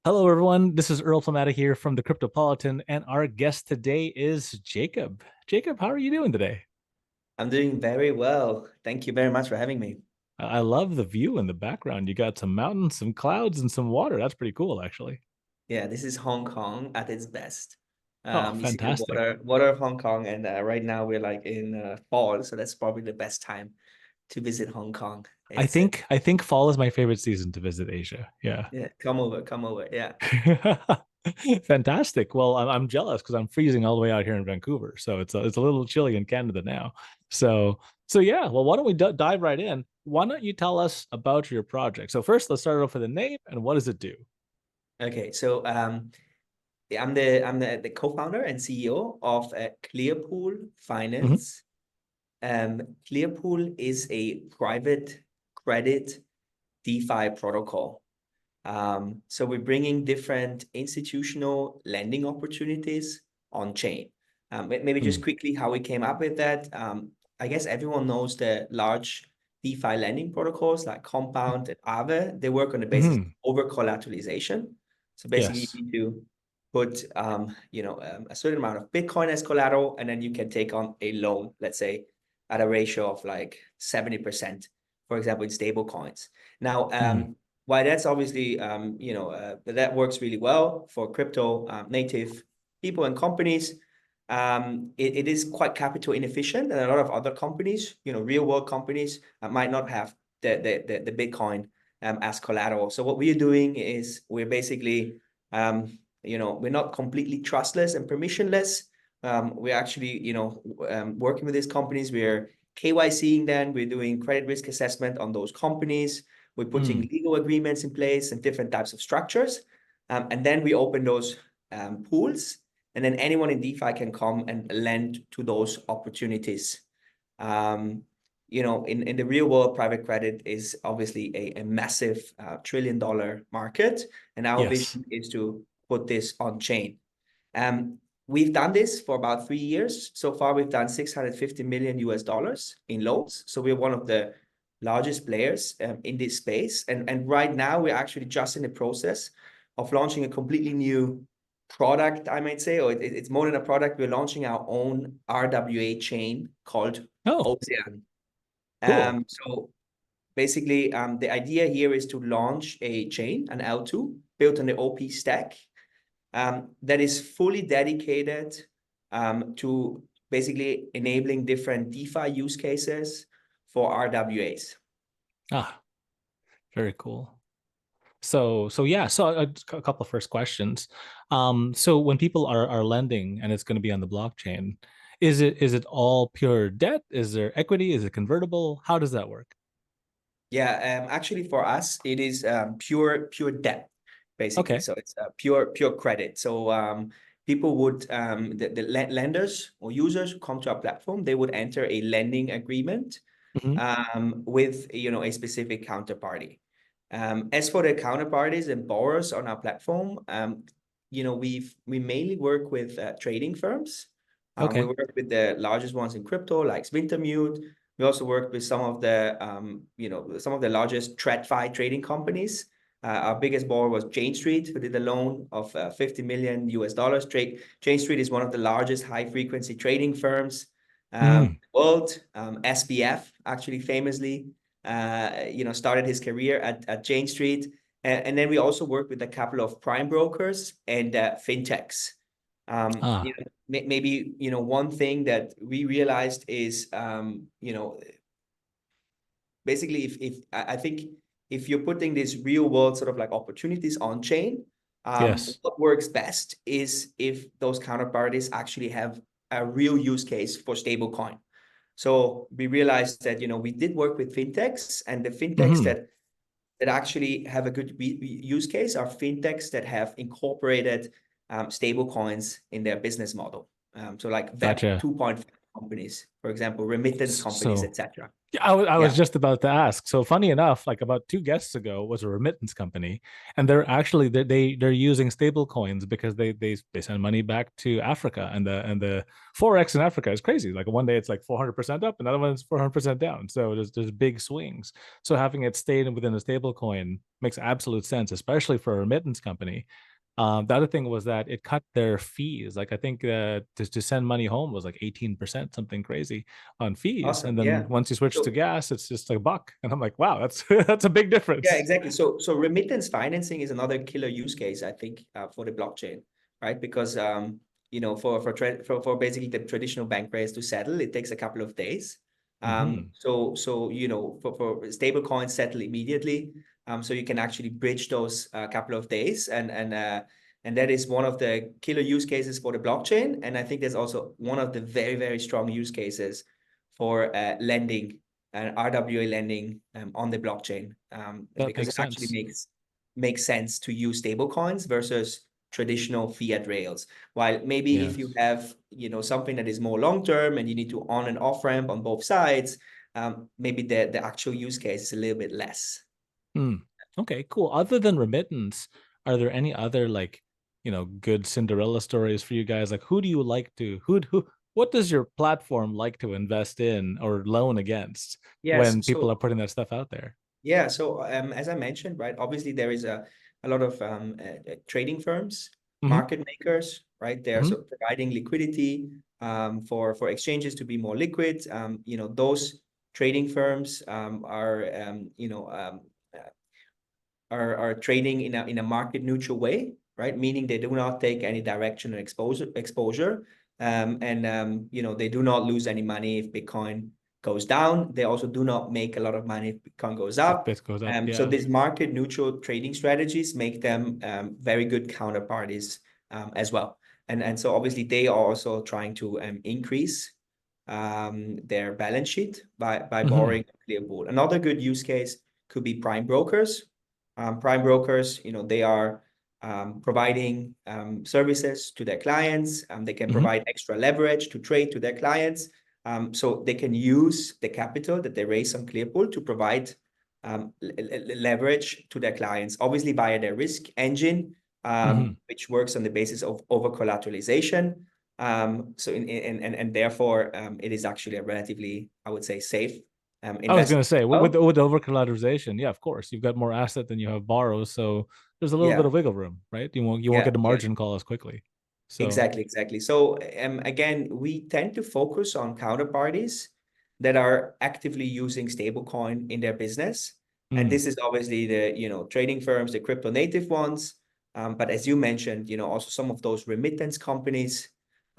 Hello, everyone. This is Earl Flamata here from the Cryptopolitan, and our guest today is Jacob. Jacob, how are you doing today? I'm doing very well. Thank you very much for having me. I love the view in the background. You got some mountains, some clouds, and some water. That's pretty cool, actually. Yeah, this is Hong Kong at its best. Oh, You see the fantastic. water of Hong Kong, and right now we're like in fall, so that's probably the best time to visit Hong Kong. I It's think I think fall is my favorite season to visit Asia. Yeah. yeah, come over. Yeah, Fantastic. Well, I'm jealous because I'm freezing all the way out here in Vancouver, so it's a little chilly in Canada now. So yeah. Well, why don't we dive right in? Why don't you tell us about your project? So first, let's start off with a name and what does it do? okay. So I'm the co-founder and CEO of Clearpool Mhm. Finance. Clearpool is a private credit DeFi protocol. So we're bringing different institutional lending opportunities on chain. Maybe just Mm. quickly how we came up with that. I guess everyone knows the large DeFi lending protocols like Compound and Aave. They work on the basis of Mhm. over collateralization. So basically, you Yes. need to put a certain amount of Bitcoin as collateral, and then you can take on a loan, let's say, at a ratio of like 70%, for example, in stable coins. Now, Mm. why that's obviously that works really well for crypto native people and companies. It is quite capital inefficient, and a lot of other companies, real world companies, might not have the Bitcoin as collateral. So what we are doing is we're basically we're not completely trustless and permissionless. We're actually working with these companies. We're KYCing them. We're doing credit risk assessment on those companies. We're putting Mm. legal agreements in place and different types of structures. And then we open those pools, and then anyone in DeFi can come and lend to those opportunities. In the real world, private credit is obviously a massive $1 trillion market. And our Yes. vision is to put this on chain. Um, we've done this for about 3 years. So far, we've done 650 million US dollars in loans. So we're one of the largest players in this space. And right now, we're actually just in the process of launching a completely new product, I might say, or it's more than a product. We're launching our own RWA chain called Oh, Ocean. cool. So basically, the idea here is to launch a chain, an L2, built on the OP stack, that is fully dedicated to basically enabling different DeFi use cases for RWAs. Ah, very cool. So yeah, so a couple of first questions. So when people are lending and it's going to be on the blockchain, is it all pure debt? Is there equity? Is it convertible? How does that work? Yeah, actually for us, it is pure debt, basically. Okay. So it's pure credit. So people would the lenders or users who come to our platform, they would enter a lending agreement Hmm. with a specific counterparty. As for the counterparties and borrowers on our platform, we mainly work with trading firms. We Okay. work with the largest ones in crypto, like Wintermute. We also work with some of the largest TradFi trading companies. Our biggest borrower was Jane Street, who did a loan of 50 million US dollars. Jane Street is one of the largest high frequency trading firms Mm. world. SBF actually famously, started his career at Jane Street. And then we also work with a couple of prime brokers and fintechs. Ah, Maybe, one thing that we realized is, basically, if I think if you're putting these real world sort of like opportunities on chain, yes. what works best is if those counterparties actually have a real use case for stablecoin. So we realized that we did work with fintechs, and the fintechs Hmm. that actually have a good use case are fintechs that have incorporated stable coins in their business model. So like Web Gotcha. 2.5 companies, for example, remittance companies, So etc. yeah, I was Yeah, just about to ask. So funny enough, like about two guests ago was a remittance company, and they're actually they're using stable coins because they send money back to Africa, and the forex in Africa is crazy. Like one day it's like 400% up, another one is 400% down. So there's big swings. So having it stayed within a stable coin makes absolute sense, especially for a remittance company. The other thing was that it cut their fees. Like I think to send money home was like 18%, something crazy on fees. awesome. And Yeah. then once you switch to So gas, it's just a buck. And I'm like, wow, that's that's a big yeah, difference. exactly. So remittance financing is another killer use case, I think, for the blockchain, right? Because for basically the traditional bank rails to settle, it takes a couple of days. Hmm. So for stable coins settle immediately. So you can actually bridge those couple of days, and that is one of the killer use cases for the blockchain. And I think there's also one of the very, very strong use cases for lending and RWA lending on the blockchain, That because makes it actually sense. makes sense to use stable coins versus traditional fiat rails. While maybe if you Yes. have something that is more long term and you need to on and off ramp on both sides, maybe the actual use case is a little bit less. Hmm. Okay, cool. Other than remittance, are there any other like, good Cinderella stories for you guys? Like who do you like to who what does your platform like to invest in or loan against Yes. when people are putting that stuff out there? Yeah, so as I mentioned, right, obviously there is a lot of trading firms, Hmm. market makers, right? They're Hmm. so providing liquidity for exchanges to be more liquid. Those trading firms are trading in a market neutral way, right? Meaning they do not take any directional exposure, and they do not lose any money if Bitcoin goes down. They also do not make a lot of money if Bitcoin goes If up. bit goes up, So yeah. these market neutral trading strategies make them very good counterparties as well. And so obviously they are also trying to increase their balance sheet by Hmm. borrowing Clearpool. Another good use case could be prime brokers. Prime brokers, they are providing services to their clients. They can Hmm. provide extra leverage to trade to their clients. So they can use the capital that they raise on Clearpool to provide leverage to their clients, obviously via their risk engine, Hmm. which works on the basis of over collateralization. And therefore, it is actually a relatively, I would say, safe I was investment gonna say as well. with over collateralization, yeah, of course, you've got more asset than you have borrows, so there's a little bit Yeah, of wiggle room, right? You won't yeah, get a yeah. margin call as quickly. So, Exactly, exactly. So again, we tend to focus on counterparties that are actively using stablecoin in their business. And mm, this is obviously the, trading firms, the crypto native ones. But as you mentioned, also some of those remittance companies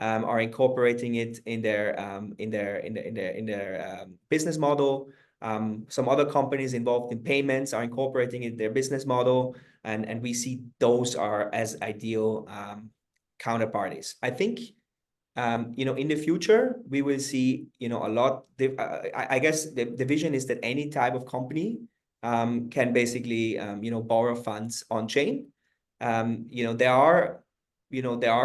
are incorporating it in their business model. Some other companies involved in payments are incorporating it in their business model. And we see those are as ideal counterparties. I think in the future we will see a lot. I guess the vision is that any type of company can basically borrow funds on chain. There are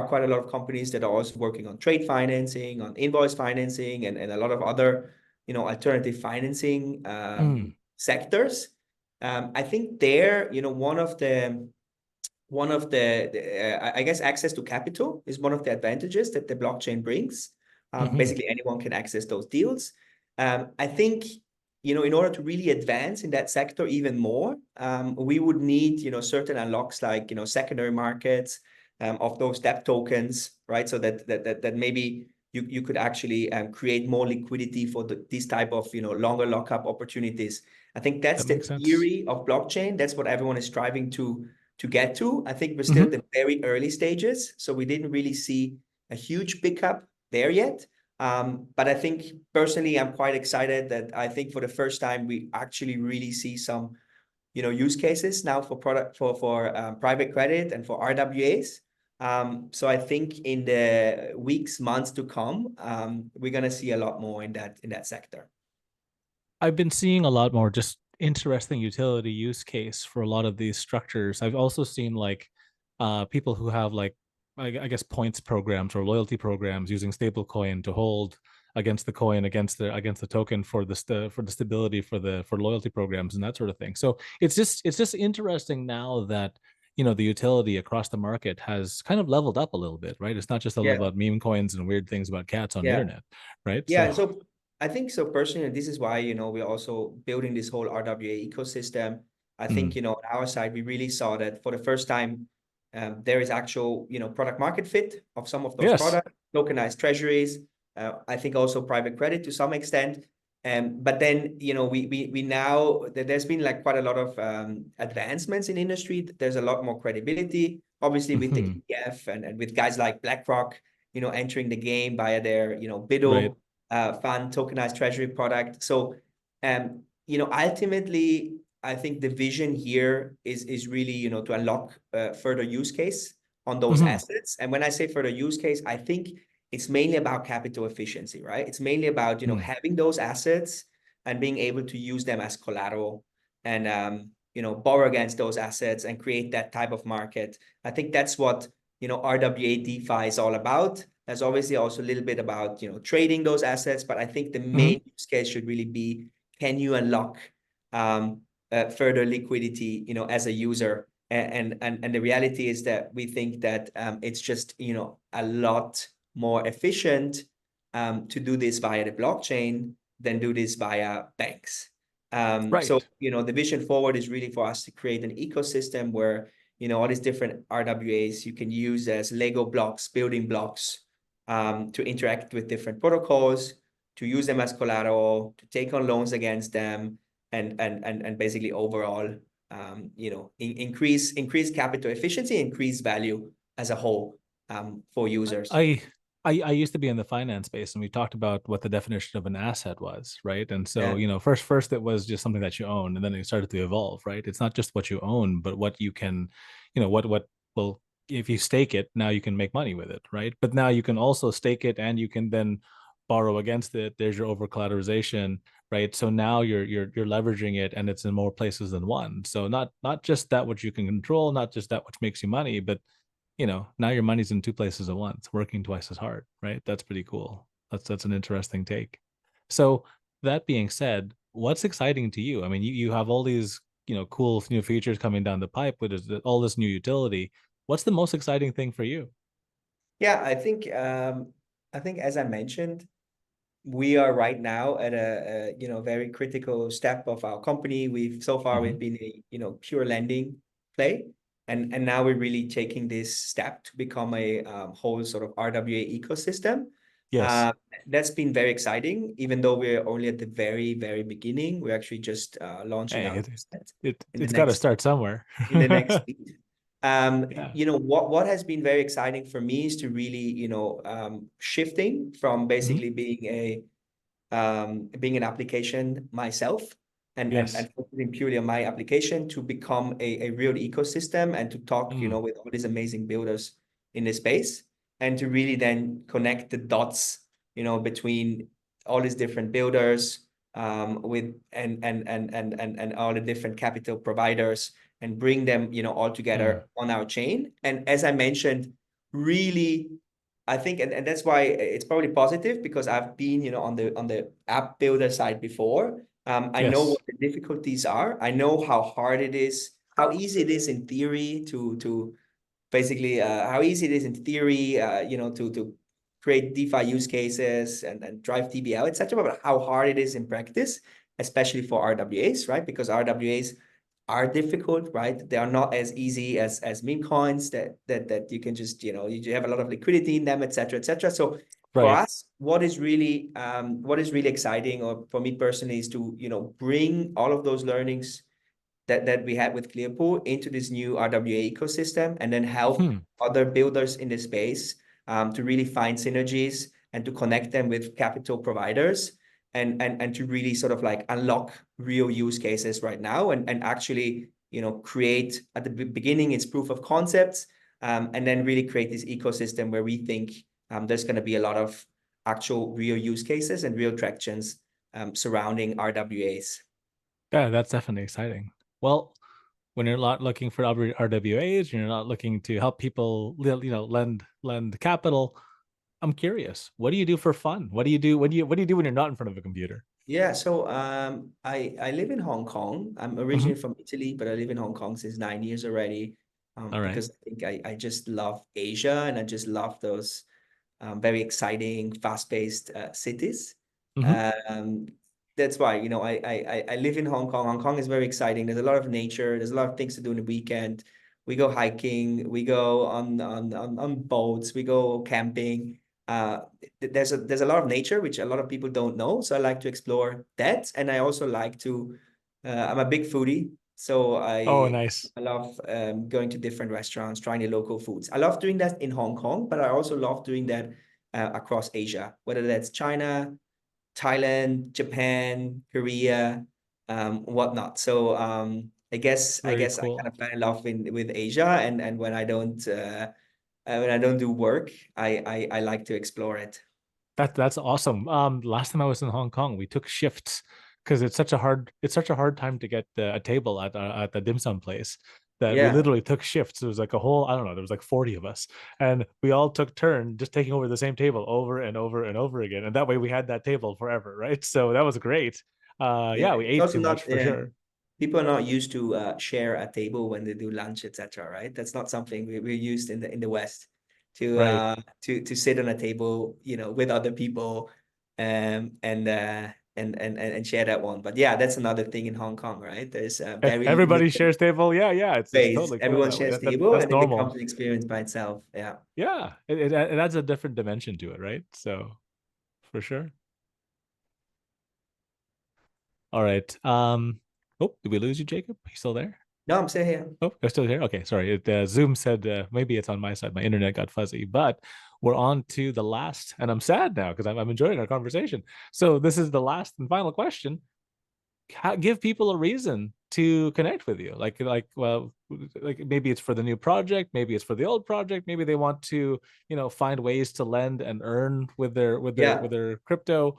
quite a lot of companies that are also working on trade financing, on invoice financing, and a lot of other alternative financing mm, sectors. I think one of the I guess access to capital is one of the advantages that the blockchain brings. hmm. Basically, anyone can access those deals. I think in order to really advance in that sector even more, we would need certain unlocks like secondary markets of those debt tokens, right? So that maybe you could actually create more liquidity for these type of longer lockup opportunities. I think that's That the makes sense. theory of blockchain. That's what everyone is striving to get to. I think we're still in Hmm. the very early stages, so we didn't really see a huge pickup there yet. But I think personally, I'm quite excited that I think for the first time we actually really see some, use cases now for product for private credit and for RWAs. So I think in the weeks, months to come, we're gonna see a lot more in that sector. I've been seeing a lot more just interesting utility use case for a lot of these structures. I've also seen like people who have like I guess points programs or loyalty programs using stablecoin to hold against the coin, against the token for the stability for loyalty programs and that sort of thing. So it's just interesting now that the utility across the market has kind of leveled up a little bit, right? It's not just all Yeah, about meme coins and weird things about cats on the yeah. internet, right? Yeah, So and so I think so personally, this is why, we're also building this whole RWA ecosystem. I think, mm, on our side, we really saw that for the first time, there is actual, product market fit of some of those yes. products, tokenized treasuries, I think also private credit to some extent. But then, we now, there's been like quite a lot of advancements in industry. There's a lot more credibility, obviously with the Hmm. ETF and with guys like BlackRock, entering the game via their, Right. BIDO fund tokenized treasury product. So, ultimately, I think the vision here is really, to unlock further use case on those Hmm. assets. And when I say further use case, I think it's mainly about capital efficiency, right? It's mainly about, Mm. having those assets and being able to use them as collateral and, borrow against those assets and create that type of market. I think that's what, RWA DeFi is all about. There's obviously also a little bit about, trading those assets, but I think the Hmm. main use case should really be, can you unlock um, further liquidity, as a user? And the reality is that we think that it's just, a lot more efficient to do this via the blockchain than do this via banks. So, Right. the vision forward is really for us to create an ecosystem where, all these different RWAs you can use as Lego blocks, building blocks, to interact with different protocols, to use them as collateral, to take on loans against them, and basically overall, increase capital efficiency, increase value as a whole for users. I I used to be in the finance space, and we talked about what the definition of an asset was, right? And so, Yeah, first it was just something that you own, and then it started to evolve, right? It's not just what you own, but what you can, what well, if you stake it, now you can make money with it, right? But now you can also stake it, and you can then borrow against it. There's your over collateralization, right? So now you're leveraging it, and it's in more places than one. So not just that which you can control, not just that which makes you money, but now your money's in two places at once, working twice as hard, right? That's pretty cool. That's an interesting take. So that being said, what's exciting to you? I mean, you have all these, cool new features coming down the pipe with all this new utility. What's the most exciting thing for you? yeah. I think as I mentioned, we are right now at a very critical step of our company. We've Hmm. been a pure lending play, and now we're really taking this step to become a whole sort of RWA ecosystem. Yes. Uh, that's been very exciting, even though we're only at the very, very beginning. We're actually just launching Hey, our testnet in the it's got to next start somewhere. week. Yeah. What has been very exciting for me is to really, shifting from Hmm. basically being an application myself and Yes. focusing purely on my application to become a real ecosystem and to talk, Mm. with all these amazing builders in this space and to really then connect the dots, between all these different builders with and all the different capital providers and bring them, all Mm. together on our chain. And as I mentioned, really I think, and that's why it's probably positive because I've been, on the app builder side before. I know Yes. what the difficulties are. I know how hard it is, how easy it is in theory to basically how easy it is in theory, to create DeFi use cases and drive TBL, etc. But how hard it is in practice, especially for RWAs, right? Because RWAs are difficult, right? They are not as easy as meme coins that you can just, you have a lot of liquidity in them, etc., etc. So for Right. us, what is really exciting, or for me personally, is to, bring all of those learnings that we had with Clearpool into this new RWA ecosystem and then help Hmm. other builders in the space to really find synergies and to connect them with capital providers and to really sort of like unlock real use cases right now and actually, create at the beginning it's proof of concepts and then really create this ecosystem where we think there's going to be a lot of actual real use cases and real tractions surrounding RWAs. Yeah, that's definitely exciting. Well, when you're not looking for RWAs, you're not looking to help people, lend capital. I'm curious. What do you do for fun? What do you do? What do you do when you're not in front of a computer? Yeah, so I live in Hong Kong. I'm Hmm. originally from Italy, but I live in Hong Kong since 9 years already. All right. Because I think I just love Asia and I just love those very exciting, fast-paced cities. Hmm. Um, that's why, I live in Hong Kong. Hong Kong is very exciting. There's a lot of nature. There's a lot of things to do in the weekend. We go hiking. We go on boats. We go camping. Uh, there's a lot of nature which a lot of people don't know. So I like to explore that, and I also like to. I'm a big foodie, so Oh, I nice. I love going to different restaurants, trying the local foods. I love doing that in Hong Kong, but I also love doing that across Asia, whether that's China, Thailand, Japan, Korea, whatnot. So I Very guess I kind cool. of fell in love with Asia, and when I don't do work, I like to explore it. That's awesome. Last time I was in Hong Kong, we took shifts because it's such a hard time to get a table at the dim sum place that we Yeah, literally took shifts. There was like a whole, I don't know, there was like 40 of us, and we all took turn just taking over the same table over and over and over again, and that way we had that table forever, right? So that was great. yeah. Yeah, we It's ate also too much not for sure. people are not used to share a table when they do lunch, etc. Right? That's not something we're used in the West to Right. to sit on a table, with other people, and share that one. But yeah, that's another thing in Hong Kong, right? There's very Everybody limited shares table. Yeah, yeah, it's space. totally cool Everyone that way. shares That table, that's and it becomes normal. an experience by itself. Yeah. Yeah, it adds a different dimension to it, right? So for sure. All right. Oh, did we lose you, Jacob? Are you still there? No, I'm still here. Oh, you're still here. Okay, sorry. Zoom said maybe it's on my side. My internet got fuzzy, but we're on to the last, and I'm sad now because I'm enjoying our conversation. So this is the last and final question. Give people a reason to connect with you. Well, like maybe it's for the new project, maybe it's for the old project, maybe they want to, find ways to lend and earn with their Yeah. crypto.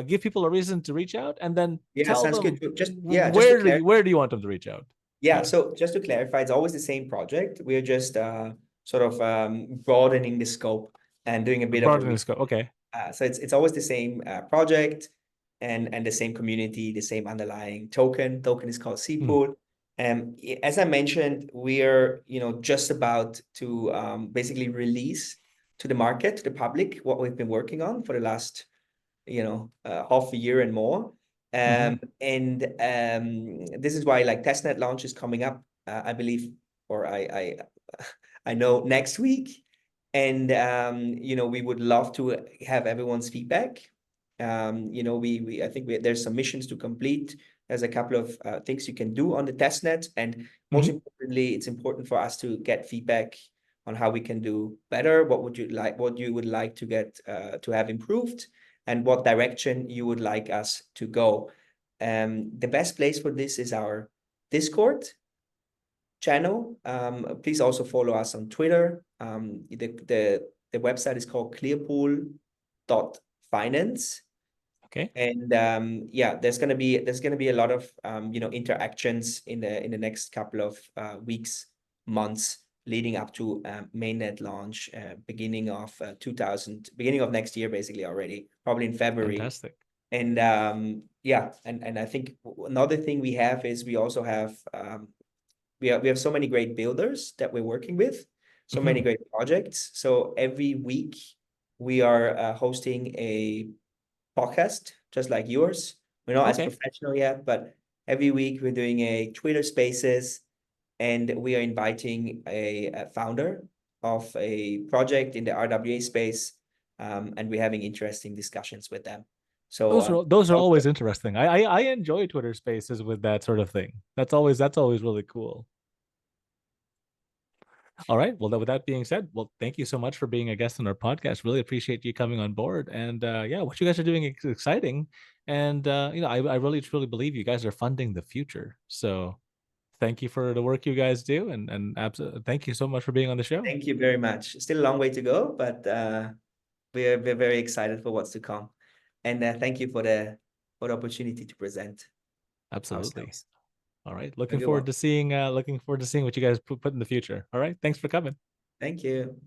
Give people a reason to reach out, and then Yeah, tell sounds good. them So just to clarify. where do you want them to reach out? Yeah, Yeah, so just to clarify, it's always the same project. We're just sort of broadening the scope and doing a bit of a broaden the re scope. Okay. so it's always the same project and the same community, the same underlying token. Token is called Hmm. Seapool. As I mentioned, we're just about to basically release to the market, to the public, what we've been working on for the last half a year and more. Hmm. And this is why like testnet launch is coming up, I believe, or I know next week. And we would love to have everyone's feedback. We I think there's some missions to complete. There's a couple of things you can do on the testnet, and most Hmm. importantly, it's important for us to get feedback on how we can do better. What you would like to get to have improved, and what direction you would like us to go. The best place for this is our Discord channel. Please also follow us on Twitter. The website is called Clearpool.finance. Okay. And yeah, there's gonna be a lot of interactions in the next couple of weeks, months leading up to mainnet launch, beginning of next year, basically already, probably in February. Fantastic. And yeah, and I think another thing we have is we also have we have so many great builders that we're working with, so many Hmm. great projects. So every week we are hosting a podcast just like yours. We're not as Okay. professional yet, but every week we're doing a Twitter Spaces, and we are inviting a founder of a project in the RWA space, and we're having interesting discussions with them. So Those are always interesting. I enjoy Twitter Spaces with that sort of thing. That's always really cool. All right. Well, with that being said, well, thank you so much for being a guest on our podcast. Really appreciate you coming on board. And yeah, what you guys are doing is exciting. And I really truly believe you guys are funding the future. So thank you for the work you guys do, and absolutely thank you so much for being on the show. thank you very much. Still a long way to go, but we're very excited for what's to come. And thank you for the opportunity to present Absolutely. ourselves. All right. Have a good one. Looking forward to seeing what you guys put in the future. All right. Thanks for coming. Thank you.